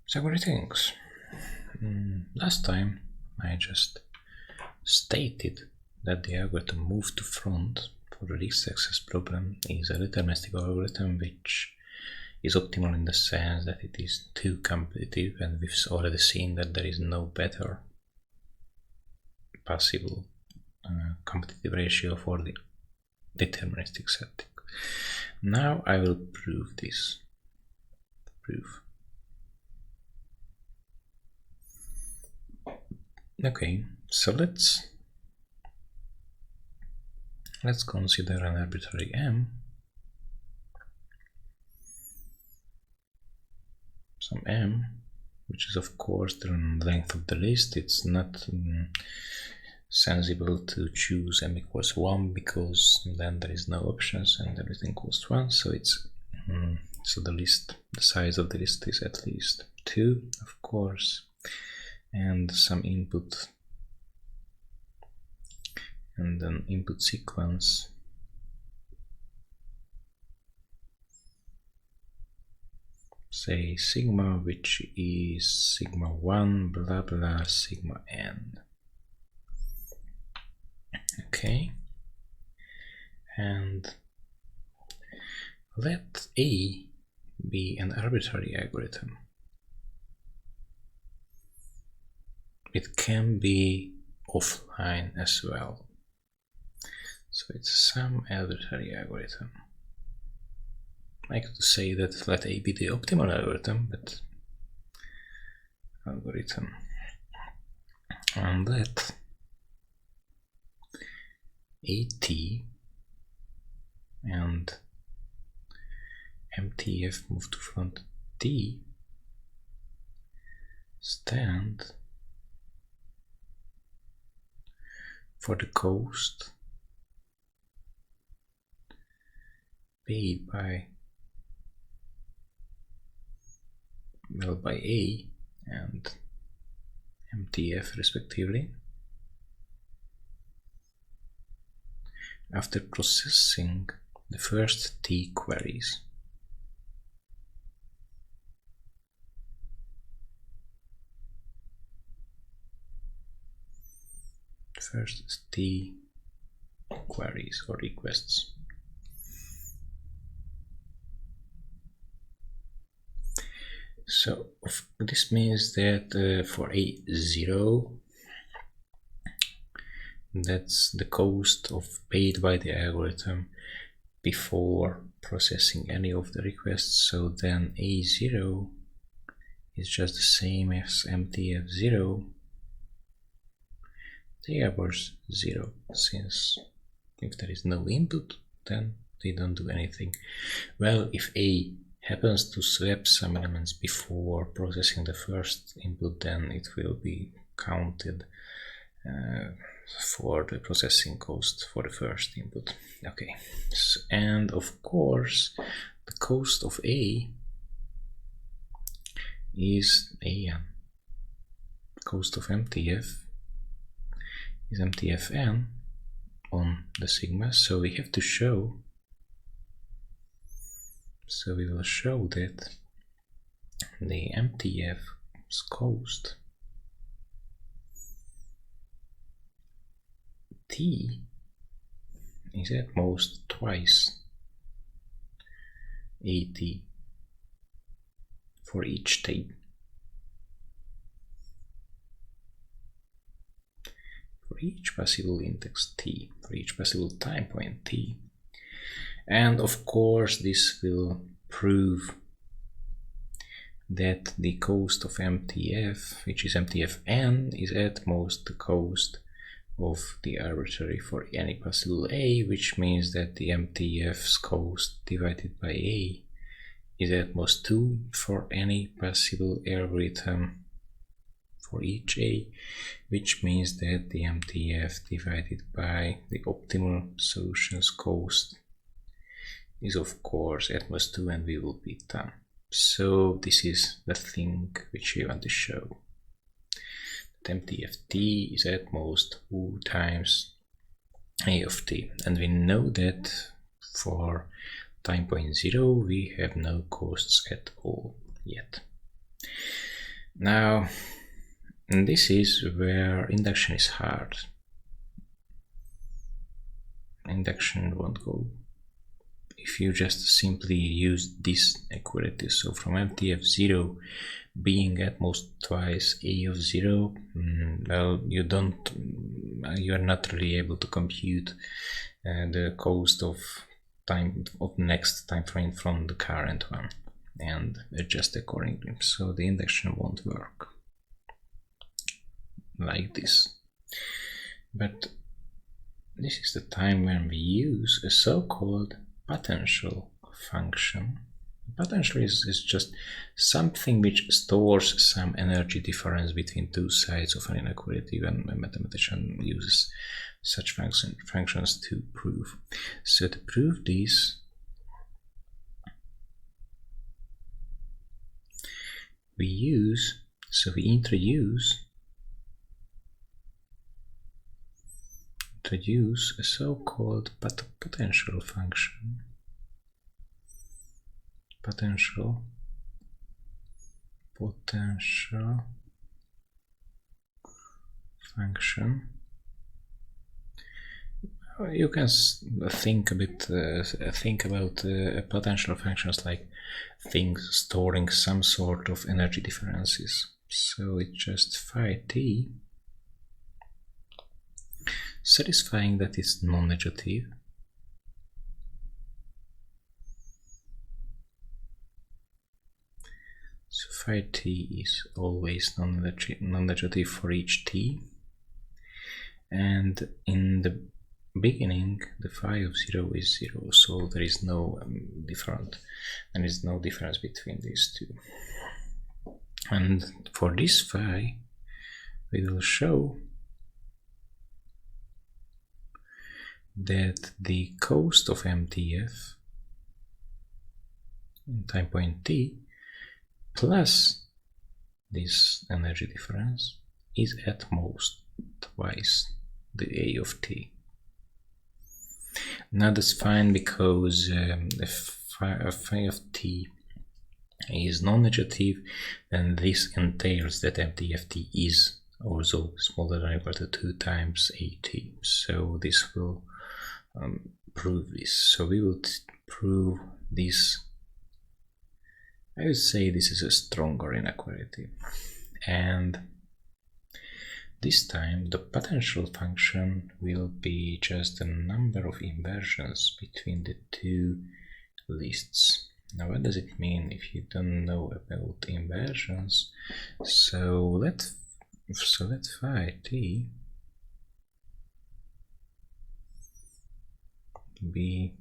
So greetings. Last time I just stated that the algorithm move to front for the least access problem is a deterministic algorithm which is optimal in the sense that it is too competitive, and we've already seen that there is no better possible competitive ratio for the deterministic setting. Now I will prove this. Okay, so let's consider an arbitrary m, some m, which is of course the length of the list. It's not sensible to choose m equals 1 because then there is no options and everything equals 1. So it's so the size of the list is at least 2, of course, and some input and an input sequence say sigma, which is sigma 1 blah blah sigma n. Okay, and let A be an arbitrary algorithm. It can be offline as well. So it's some arbitrary algorithm. I could say that let A be the optimal algorithm, but algorithm. And let AT and MTF move to front T stand for the cost paid by A and MTF respectively after processing the first T queries. First T queries or requests. So this means that for A0, that's the cost paid by the algorithm before processing any of the requests. So then A0 is just the same as MTF0. They average 0, since if there is no input, then they don't do anything. Well, if A happens to swap some elements before processing the first input, then it will be counted for the processing cost for the first input. Okay, so, and of course the cost of A is AN. Cost of MTF is MTFN on the sigma, so we have to show, so we will show that the MTF's cost T is at most twice AT for each T. For each possible index T, for each possible time point T. And of course this will prove that the cost of MTF, which is MTFN, is at most the cost of the arbitrary for any possible A, which means that the MTF's cost divided by A is at most 2 for any possible algorithm for each A, which means that the MTF divided by the optimal solution's cost is of course at most 2, and we will be done. So this is the thing which we want to show. That MTFT is at most 2 times A of t, and we know that for time point 0 we have no costs at all yet. Now, this is where induction is hard. Induction won't go if you just simply use this equality. So from MTF0 being at most twice A of 0, well, you are not really able to compute the cost of next time frame from the current one and adjust accordingly. So the induction won't work like this. But this is the time when we use a so-called potential function. Potential is just something which stores some energy difference between two sides of an inequality when a mathematician uses such functions to prove. So to prove this, we introduce a so-called potential function. Potential function. You can think about potential functions like things storing some sort of energy differences. So it's just phi t satisfying that it's non-negative. So phi t is always non-negative for each t, and in the beginning the phi of 0 is 0, so there is no difference between these two. And for this phi we will show that the cost of MTF in time point t plus this energy difference is at most twice the A of t. Now that's fine, because if phi of t is non-negative, then this entails that MTFT is also smaller than or equal to 2 times AT. So this will prove this. So we will prove this. I would say this is a stronger inequality, and this time the potential function will be just the number of inversions between the two lists. Now what does it mean if you don't know about inversions? So let phi t be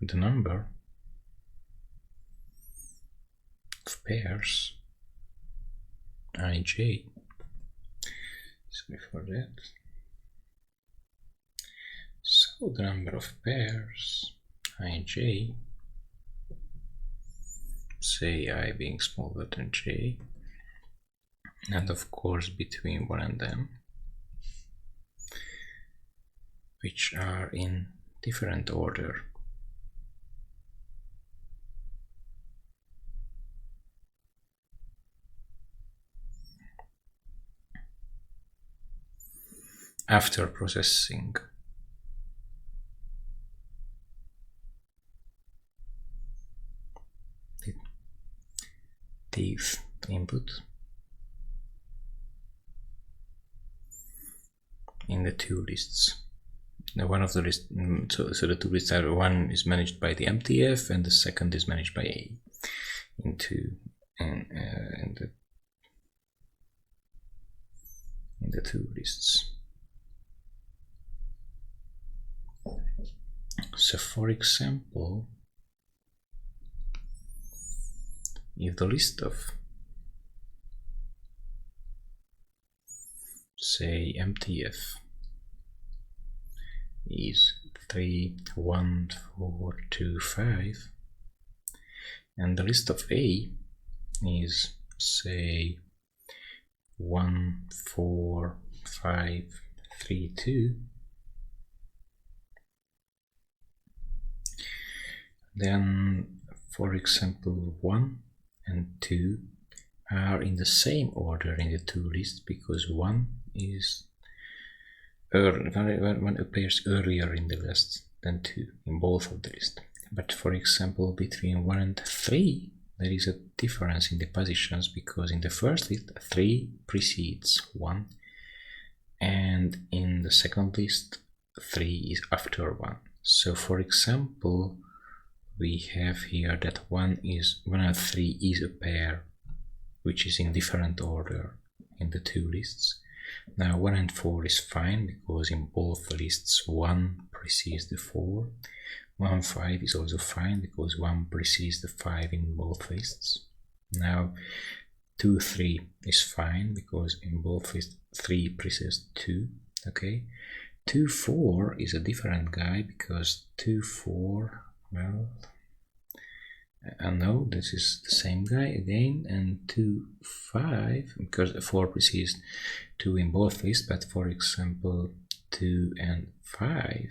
the number of pairs ij. Sorry for that. So the number of pairs ij, say I being smaller than j, and of course between 1 and m, which are in different order. After processing the TIFF input in the two lists. Now one of the lists, so the two lists are, one is managed by the MTF and the second is managed by A in the two lists. So for example, if the list of, say, MTF is 3, 1, 4, 2, 5, and the list of A is, say, 1, 4, 5, 3, 2, then, for example, 1 and 2 are in the same order in the two lists, because one appears earlier in the list than 2 in both of the lists. But for example, between 1 and 3 there is a difference in the positions, because in the first list 3 precedes 1, and in the second list 3 is after 1. So for example, we have here that 1 and 3 is a pair which is in different order in the two lists. Now 1 and 4 is fine, because in both lists 1 precedes the 4. 1 and 5 is also fine, because 1 precedes the 5 in both lists. Now 2, 3 is fine, because in both lists 3 precedes 2. Okay, 2, 4 is a different guy, because 2, 4, well, no, this is the same guy again, and 2, 5, because 4 precedes 2 in both lists, but for example 2 and 5,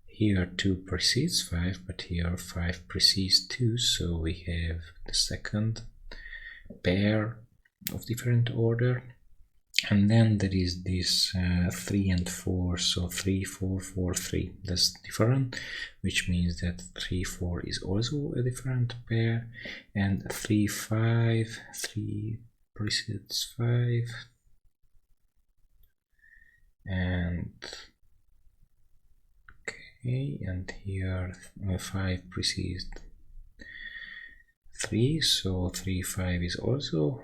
here 2 precedes 5, but here 5 precedes 2, so we have the second pair of different order. And then there is this 3 and 4, so 3, 4, 4, 3, that's different, which means that 3, 4 is also a different pair, and 3, 5, 3 precedes 5, and okay, and here 5 precedes 3, so 3, 5 is also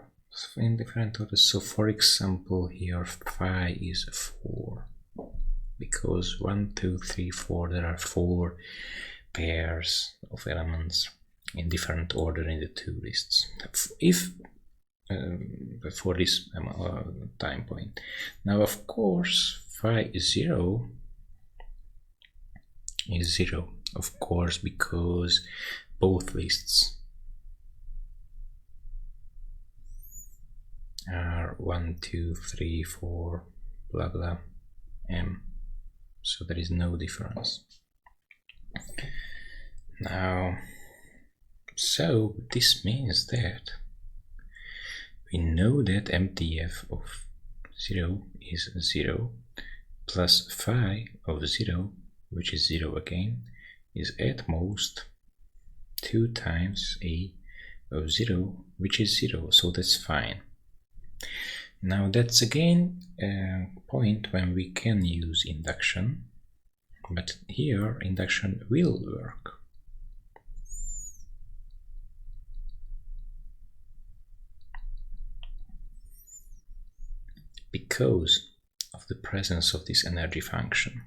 in different orders. So for example, here phi is 4, because 1, 2, 3, 4, there are 4 pairs of elements in different order in the two lists. If for this time point. Now of course phi is 0 is 0, of course, because both lists are 1, 2, 3, 4, blah blah m, so there is no difference. Now, so this means that we know that MTF of 0 is 0, plus phi of 0, which is 0 again, is at most 2 times a of 0, which is 0, so that's fine. Now that's again a point when we can use induction, but here induction will work. Because of the presence of this energy function.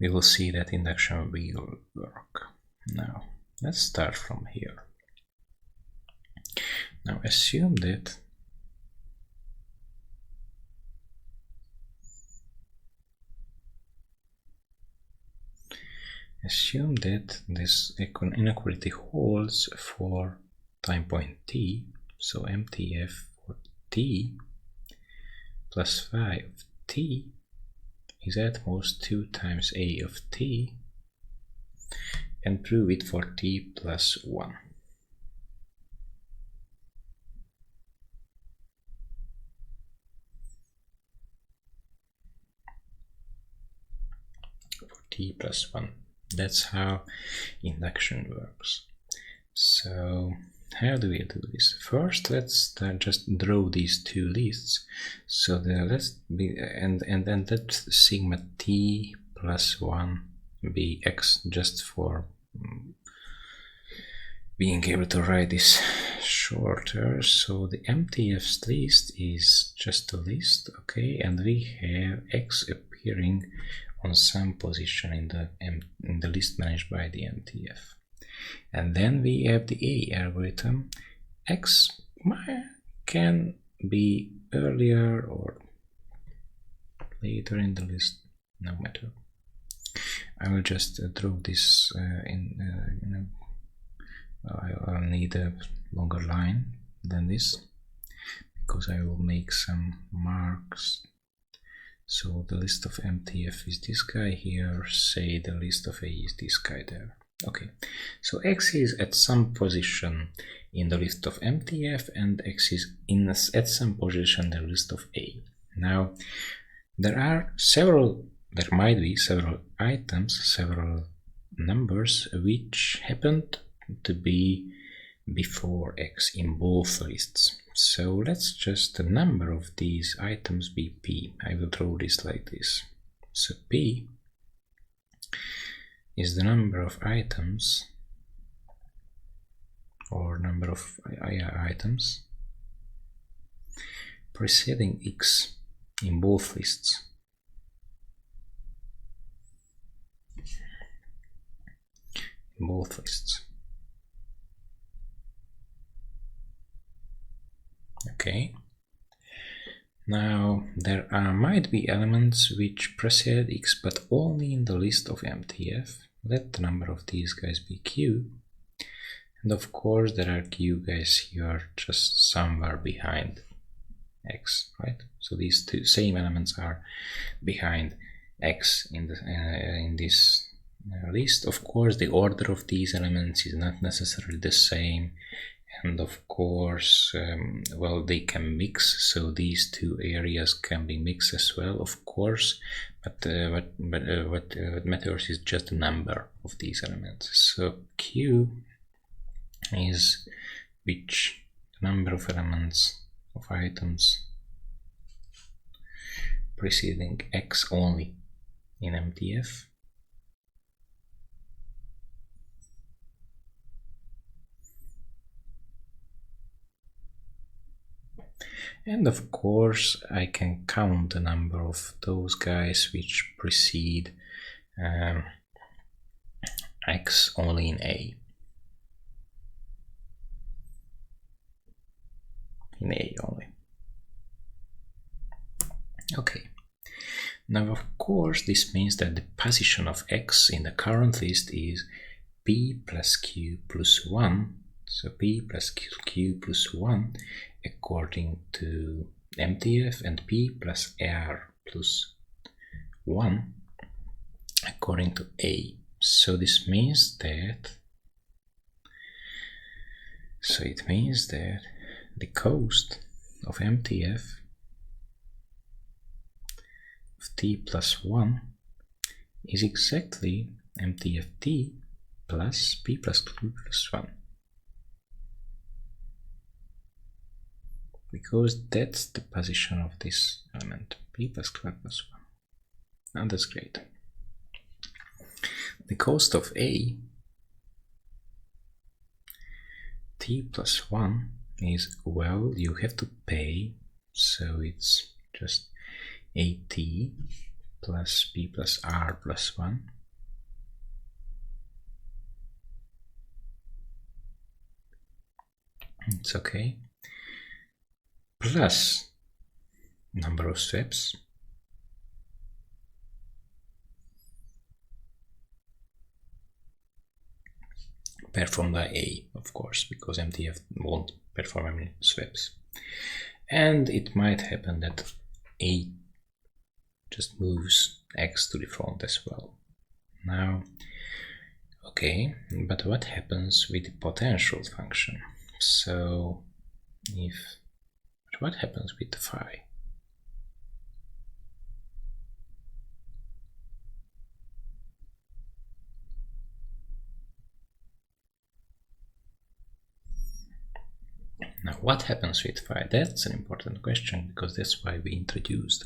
We will see that induction will work. Now let's start from here. Now assume that this inequality holds for time point t, so MTF for t plus phi of t is at most 2 times a of t, and prove it for t plus 1. For t plus 1. That's how induction works. So how do we do this? First, let's just draw these two lists. So and then let sigma t plus 1 be x, just for being able to write this shorter. So the MTF's list is just a list, okay, and we have x appearing on some position in the list managed by the MTF. And then we have the A algorithm. X can be earlier or later in the list, no matter. I will just draw this I'll need a longer line than this, because I will make some marks So the list of MTF is this guy here, say the list of A is this guy there. Okay, so X is at some position in the list of MTF and X is at some position in the list of A. Now, there might be several items, several numbers which happened to be before X in both lists. So let's just the number of these items be P. I will draw this like this. So P is the number of items or number of items preceding X in both lists. In both lists. Okay. Now there might be elements which precede X but only in the list of MTF. Let the number of these guys be Q. And of course there are Q guys here just somewhere behind X, right? So these two same elements are behind X in this list. Of course the order of these elements is not necessarily the same. And of course, well, they can mix, so these two areas can be mixed as well, of course, but what matters is just the number of these elements. So Q is which number of elements of items preceding X only in MTF. And of course, I can count the number of those guys which precede X only in A. In A only. Okay. Now, of course, this means that the position of X in the current list is P plus Q plus 1. So P plus Q plus 1 according to MTF and P plus R plus 1 according to A. So this means that it means that the cost of MTF of T plus 1 is exactly MTF T plus P plus Q plus 1. Because that's the position of this element, P plus Q plus 1. And that's great. The cost of A, T plus 1, is, well, you have to pay, so it's just AT plus P plus R plus 1. It's okay. Plus number of steps performed by A, of course, because MTF won't perform any swaps. And it might happen that A just moves X to the front as well. Now, okay, but what happens with the potential function? So what happens with the phi? Now, what happens with phi? That's an important question, because that's why we introduced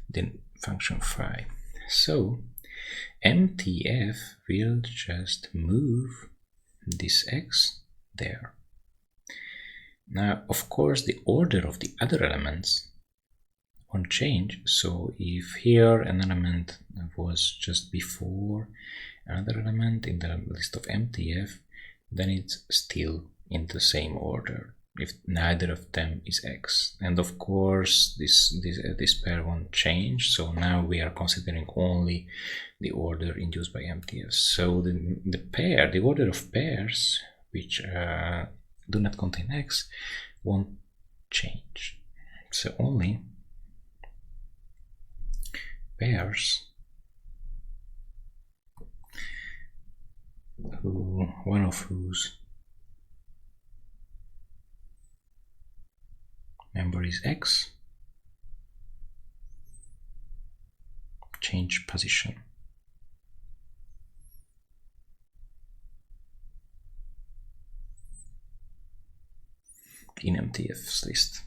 the function phi. So MTF will just move this X there. Now, of course, the order of the other elements won't change. So if here an element was just before another element in the list of MTF, then it's still in the same order if neither of them is X. And of course, this pair won't change. So now we are considering only the order induced by MTF. So the order of pairs which do not contain X won't change. So only pairs, one of whose member is x, change position. In MTF's list.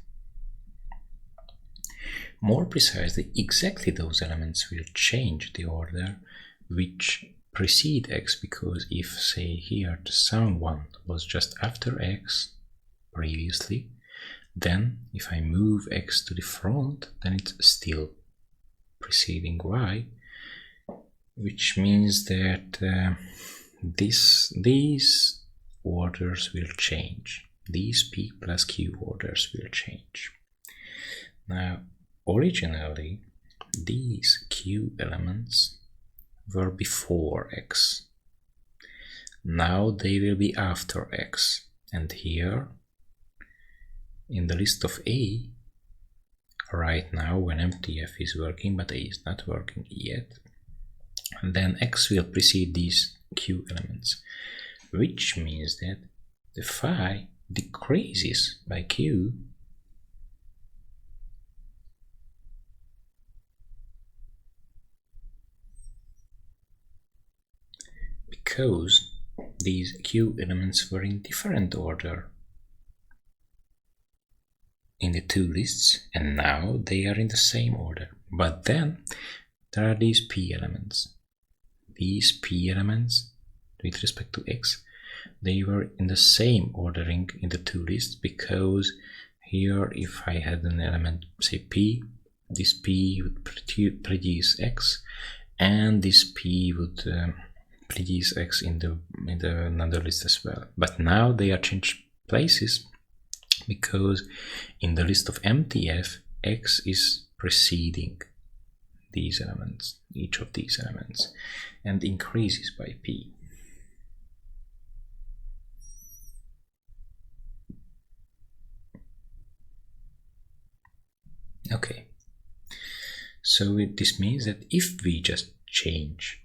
More precisely, exactly those elements will change the order which precede x, because if, say here, the sum 1 was just after x previously, then if I move x to the front, then it's still preceding y, which means that these orders will change. These p plus q orders will change. Now, originally, these q elements were before x. Now they will be after x. And here, in the list of A, right now when MTF is working, but A is not working yet, then x will precede these q elements, which means that the phi decreases by q because these q elements were in different order in the two lists, and now they are in the same order. But then there are these p elements. These p elements, with respect to x, they were in the same ordering in the two lists, because here if I had an element, say p, this p would produce x, and this p would produce x in the another list as well. But now they are changed places, because in the list of MTF, x is preceding these elements, each of these elements, and increases by p. Okay, so this means that if we just change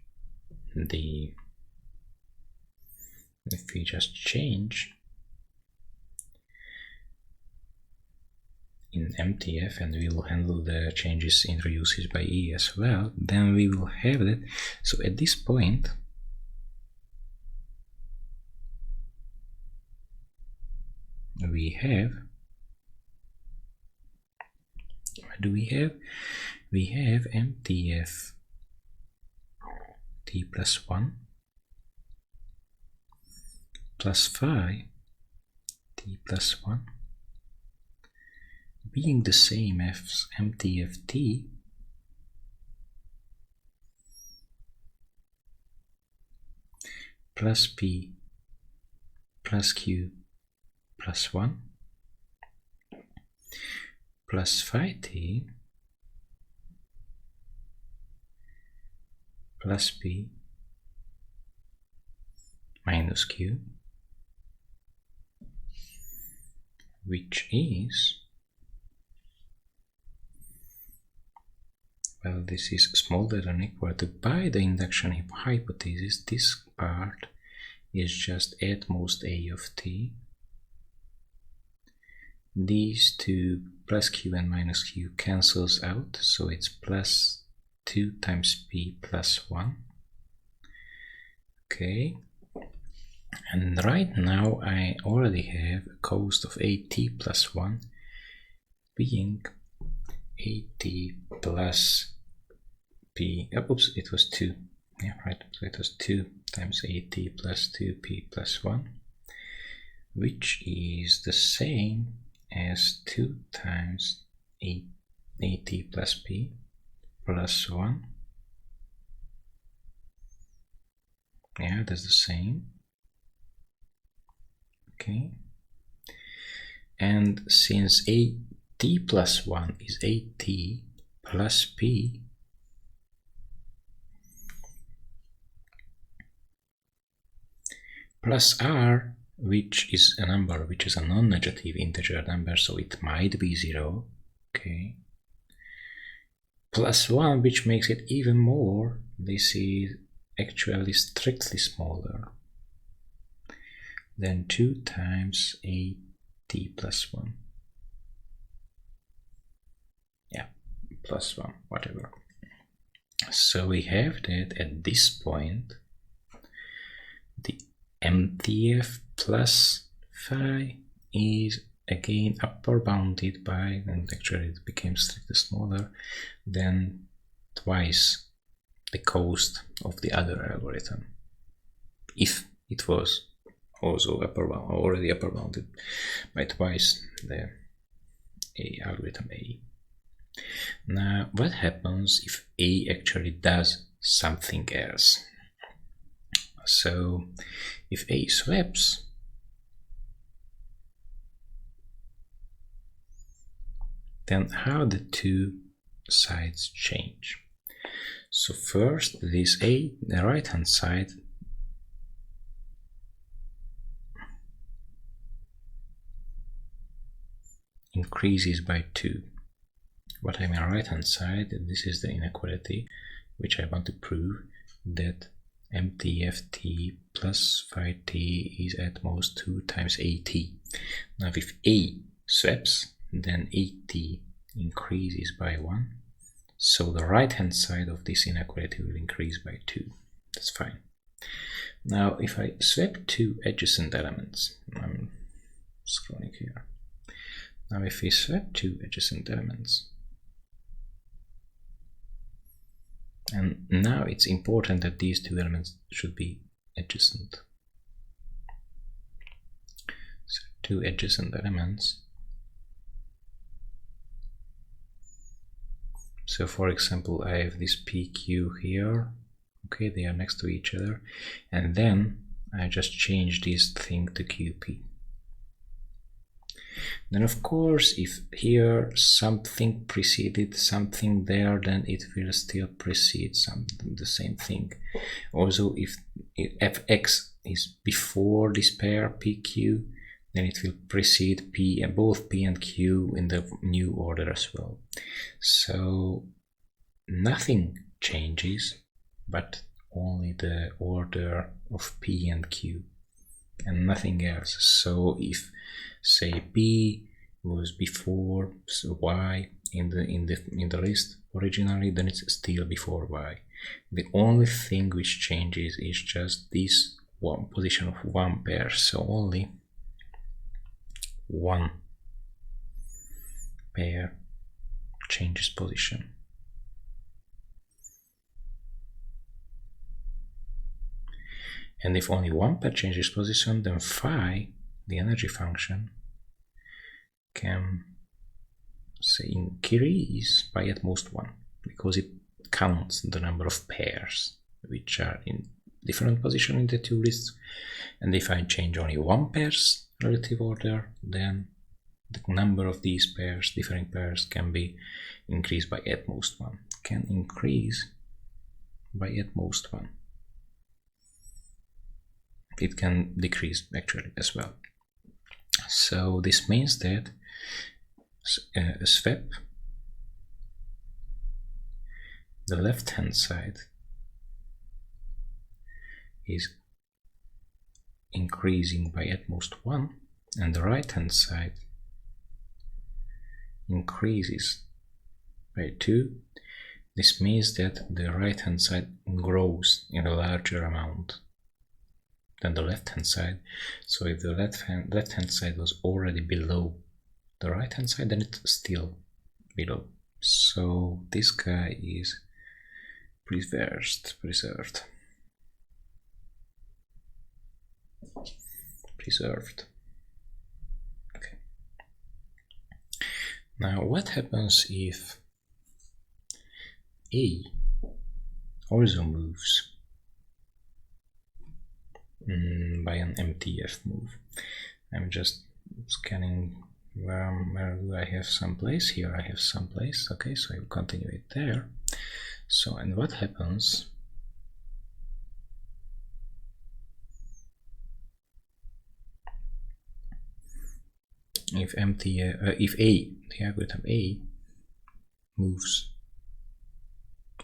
in MTF, and we will handle the changes introduced by E as well, then we will have that. So at this point, we have, what do we have? We have MTF t plus 1 plus phi t plus 1 being the same as MTF t plus p plus q plus 1 plus phi t plus p minus q, which is, well, this is smaller than or equal to, by the induction hypothesis, this part is just at most a of t. These two plus q and minus q cancels out, so it's plus 2 times p plus 1. Okay, and right now I already have a cost of at plus 1 being at plus p, oops, it was 2, yeah, right, so it was 2 times at plus 2p plus 1, which is the same as 2 times at plus p plus 1. Yeah, that's the same. Okay, and since at plus 1 is at plus p, plus r, which is a number, which is a non-negative integer number, so it might be 0. Okay, plus 1, which makes it even more. This is actually strictly smaller than 2 times AT plus 1. Yeah, plus 1, whatever. So we have that at this point the MTF plus phi is again upper bounded by, and actually it became strictly smaller than twice the cost of the other algorithm, if it was also already upper bounded by twice the algorithm A. Now, what happens if A actually does something else? So, if A swaps, then how the two sides change? So first, this A, the right-hand side, increases by 2. What I mean right-hand side, this is the inequality which I want to prove, that MTFT plus phi t is at most 2 times AT. Now if A swaps, then AT increases by 1. So the right-hand side of this inequality will increase by 2. That's fine. Now if I swap two adjacent elements, I'm scrolling here. Now if we swap two adjacent elements, and now it's important that these two elements should be adjacent. So two adjacent elements. So for example, I have this PQ here. Okay, they are next to each other. And then I just change this thing to QP. Then of course, if here something preceded something there, then it will still precede the same thing. Also, if fx is before this pair PQ, then it will precede P and both P and Q in the new order as well. So nothing changes, but only the order of P and Q, and nothing else. So if say P was before Y in the list originally, then it's still before Y. The only thing which changes is just this one position of one pair. So only one pair changes position. And if only one pair changes position, then phi, the energy function, can say increase by at most 1, because it counts the number of pairs which are in different position in the two lists. And if I change only one pair's relative order, then the number of these pairs, different pairs, can be increased by at most 1. Can increase by at most 1. It can decrease actually as well. So this means that swap, the left hand side is increasing by at most 1, and the right hand side increases by 2. This means that the right hand side grows in a larger amount than the left hand side. So if the left hand side was already below the right hand side, then it's still below. So this guy is preserved. Okay. Now what happens if A also moves by an MTF move? I'm just scanning where do I have some place. Here I have some place. Okay, so I will continue it there. So, and what happens if the algorithm A moves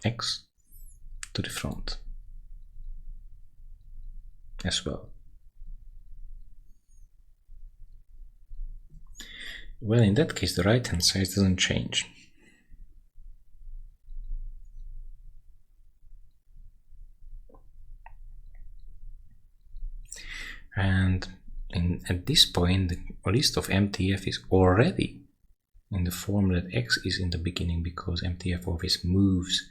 x to the front as well. Well, in that case, the right hand side doesn't change. And at this point, the list of MTF is already in the form that x is in the beginning, because MTF always moves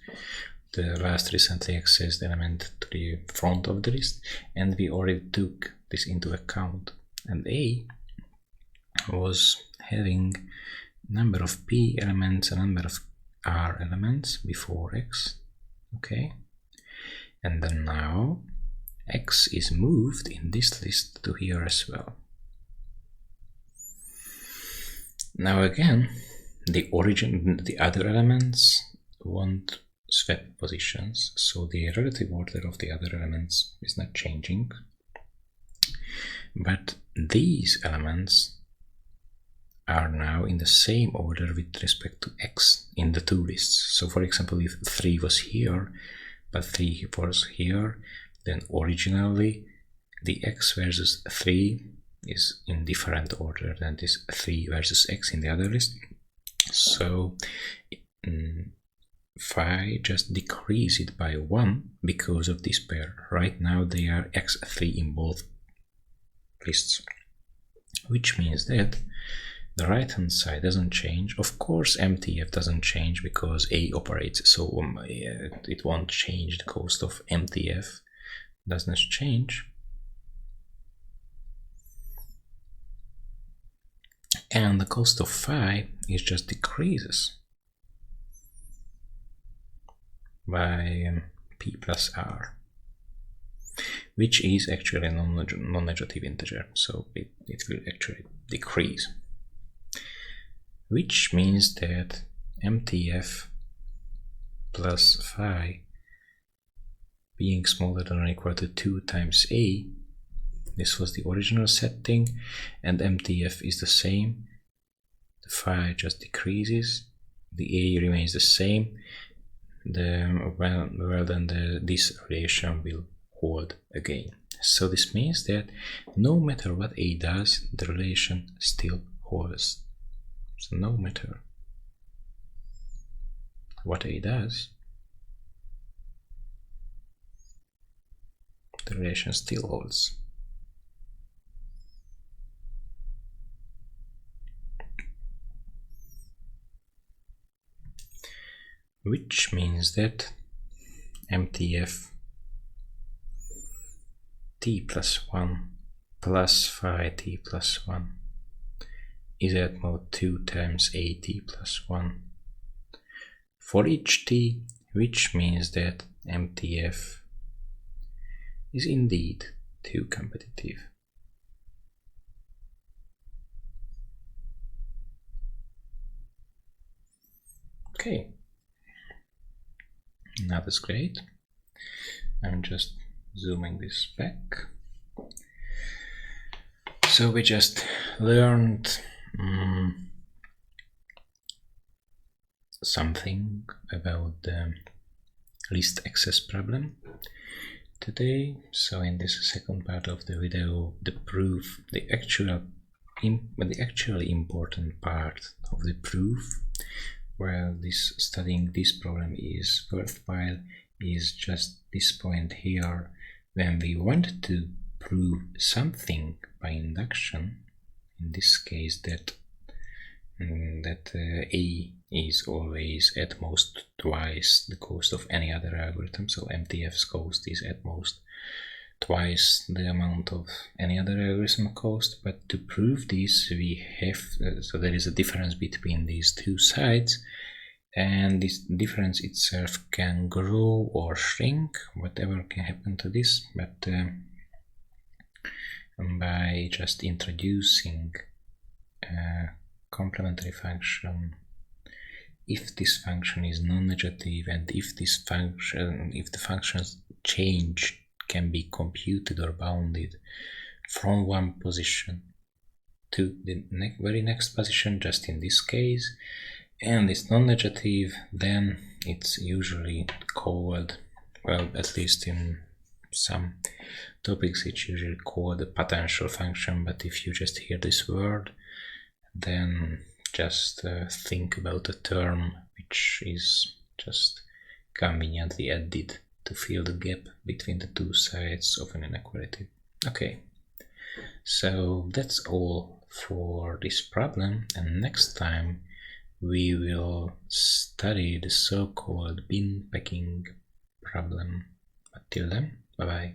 the last recently accessed element to the front of the list, and we already took this into account. And A was having number of P elements and number of R elements before x, okay? And then now x is moved in this list to here as well. Now again, the other elements won't swap positions, so the relative order of the other elements is not changing. But these elements are now in the same order with respect to x in the two lists. So for example, if 3 was here, but 3 was here, then originally the x versus 3 is in different order than this 3 versus x in the other list. So phi just decrease it by 1 because of this pair. Right now they are x3 in both lists, which means that the right hand side doesn't change. Of course MTF doesn't change because A operates, so it won't change. The cost of MTF doesn't change. And the cost of phi is just decreases by P plus R, which is actually a non-negative integer, so it will actually decrease. Which means that MTF plus phi being smaller than or equal to 2 times A, this was the original setting, and MTF is the same, the phi just decreases, the A remains the same, this relation will hold again. So this means that no matter what A does, the relation still holds. So no matter what A does, the relation still holds. Which means that MTF t plus 1 plus phi t plus 1 is at mode 2 times a t plus 1 for each t, which means that MTF is indeed 2 competitive. Okay, now that's great. I'm just zooming this back. So we just learned something about the list access problem today. So in this second part of the video, the proof, the actually important part of the proof, where studying this problem is worthwhile, is just this point here, when we want to prove something by induction, in this case that A is always at most twice the cost of any other algorithm, so MTF's cost is at most twice the amount of any other algorithm cost. But to prove this, we have so there is a difference between these two sides, and this difference itself can grow or shrink, whatever can happen to this, but by just introducing a complementary function, if this function is non-negative, and if the function's change can be computed or bounded from one position to the very next position, just in this case, and it's non-negative, then it's usually called, well, at least in some topics it's usually called a potential function, but if you just hear this word, then just think about a term which is just conveniently added to fill the gap between the two sides of an inequality. Okay, so that's all for this problem, and next time we will study the so-called bin packing problem. Until then, bye bye.